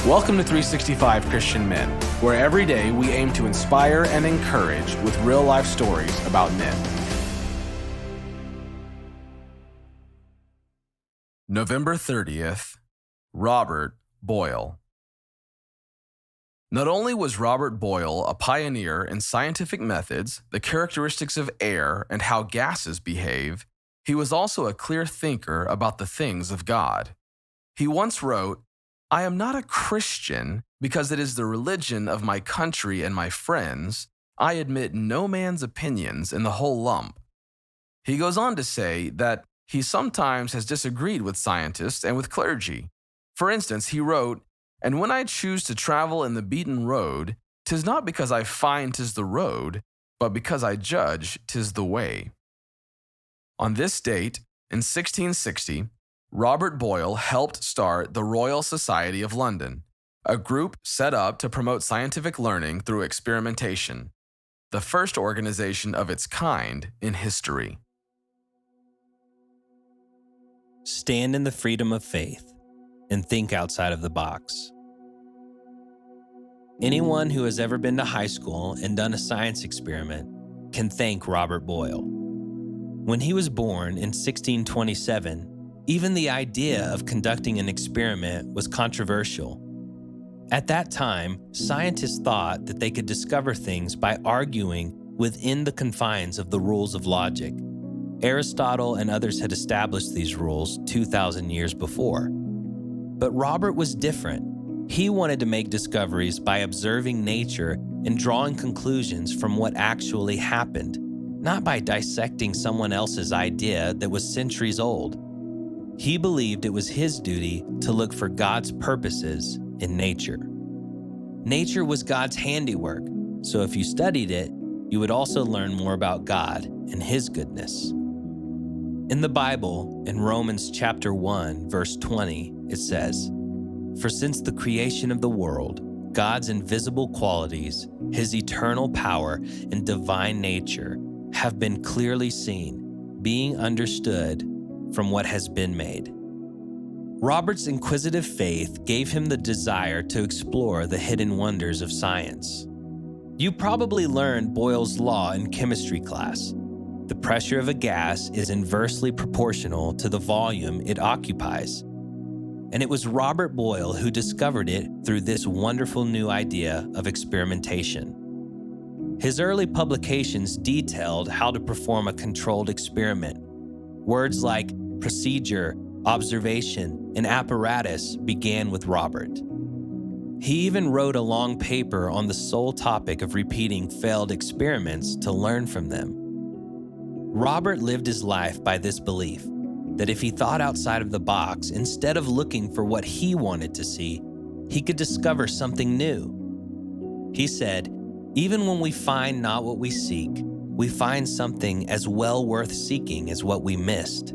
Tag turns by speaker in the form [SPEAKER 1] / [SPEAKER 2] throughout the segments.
[SPEAKER 1] Welcome to 365 Christian Men, where every day we aim to inspire and encourage with real-life stories about men. November 30th, Robert Boyle. Not only was Robert Boyle a pioneer in scientific methods, the characteristics of air, and how gases behave, he was also a clear thinker about the things of God. He once wrote, "I am not a Christian because it is the religion of my country and my friends. I admit no man's opinions in the whole lump." He goes on to say that he sometimes has disagreed with scientists and with clergy. For instance, he wrote, "And when I choose to travel in the beaten road, 'tis not because I find 'tis the road, but because I judge 'tis the way." On this date, in 1660, Robert Boyle helped start the Royal Society of London, a group set up to promote scientific learning through experimentation, the first organization of its kind in history.
[SPEAKER 2] Stand in the freedom of faith and think outside of the box. Anyone who has ever been to high school and done a science experiment can thank Robert Boyle. When he was born in 1627, even the idea of conducting an experiment was controversial. At that time, scientists thought that they could discover things by arguing within the confines of the rules of logic. Aristotle and others had established these rules 2,000 years before. But Robert was different. He wanted to make discoveries by observing nature and drawing conclusions from what actually happened, not by dissecting someone else's idea that was centuries old. He believed it was his duty to look for God's purposes in nature. Nature was God's handiwork, so if you studied it, you would also learn more about God and His goodness. In the Bible, in Romans chapter 1, verse 20, it says, "For since the creation of the world, God's invisible qualities, His eternal power and divine nature have been clearly seen, being understood from what has been made." Robert's inquisitive faith gave him the desire to explore the hidden wonders of science. You probably learned Boyle's law in chemistry class. The pressure of a gas is inversely proportional to the volume it occupies. And it was Robert Boyle who discovered it through this wonderful new idea of experimentation. His early publications detailed how to perform a controlled experiment. Words like procedure, observation, and apparatus began with Robert. He even wrote a long paper on the sole topic of repeating failed experiments to learn from them. Robert lived his life by this belief, that if he thought outside of the box, instead of looking for what he wanted to see, he could discover something new. He said, "Even when we find not what we seek, we find something as well worth seeking as what we missed."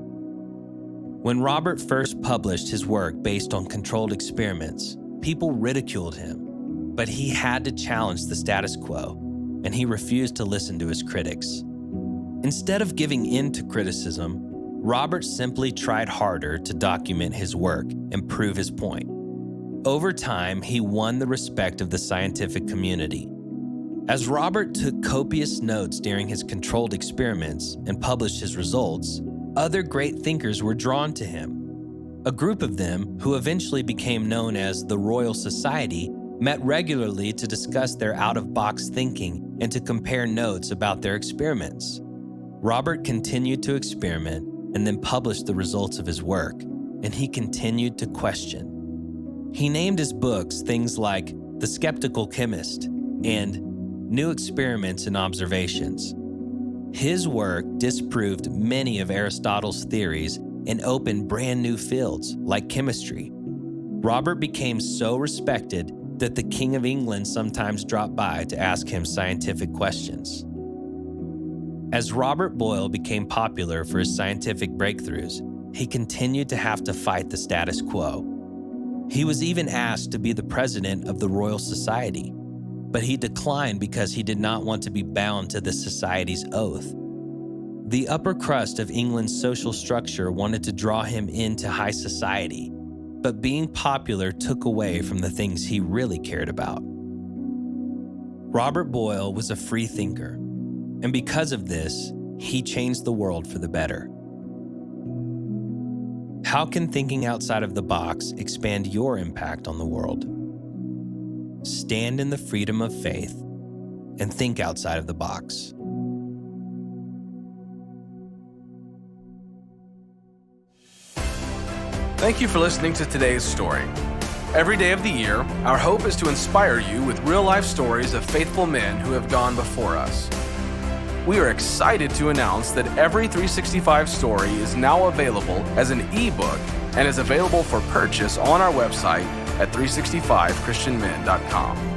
[SPEAKER 2] When Robert first published his work based on controlled experiments, people ridiculed him, but he had to challenge the status quo, and he refused to listen to his critics. Instead of giving in to criticism, Robert simply tried harder to document his work and prove his point. Over time, he won the respect of the scientific community. As Robert took copious notes during his controlled experiments and published his results, other great thinkers were drawn to him. A group of them, who eventually became known as the Royal Society, met regularly to discuss their out-of-box thinking and to compare notes about their experiments. Robert continued to experiment and then published the results of his work, and he continued to question. He named his books things like The Skeptical Chemist and New Experiments and Observations. His work disproved many of Aristotle's theories and opened brand new fields like chemistry. Robert became so respected that the King of England sometimes dropped by to ask him scientific questions. As Robert Boyle became popular for his scientific breakthroughs, he continued to have to fight the status quo. He was even asked to be the president of the Royal Society, but he declined because he did not want to be bound to the society's oath. The upper crust of England's social structure wanted to draw him into high society, but being popular took away from the things he really cared about. Robert Boyle was a free thinker, and because of this, he changed the world for the better. How can thinking outside of the box expand your impact on the world? Stand in the freedom of faith and think outside of the box.
[SPEAKER 1] Thank you for listening to today's story. Every day of the year, our hope is to inspire you with real-life stories of faithful men who have gone before us. We are excited to announce that every 365 story is now available as an ebook and is available for purchase on our website at 365christianmen.com.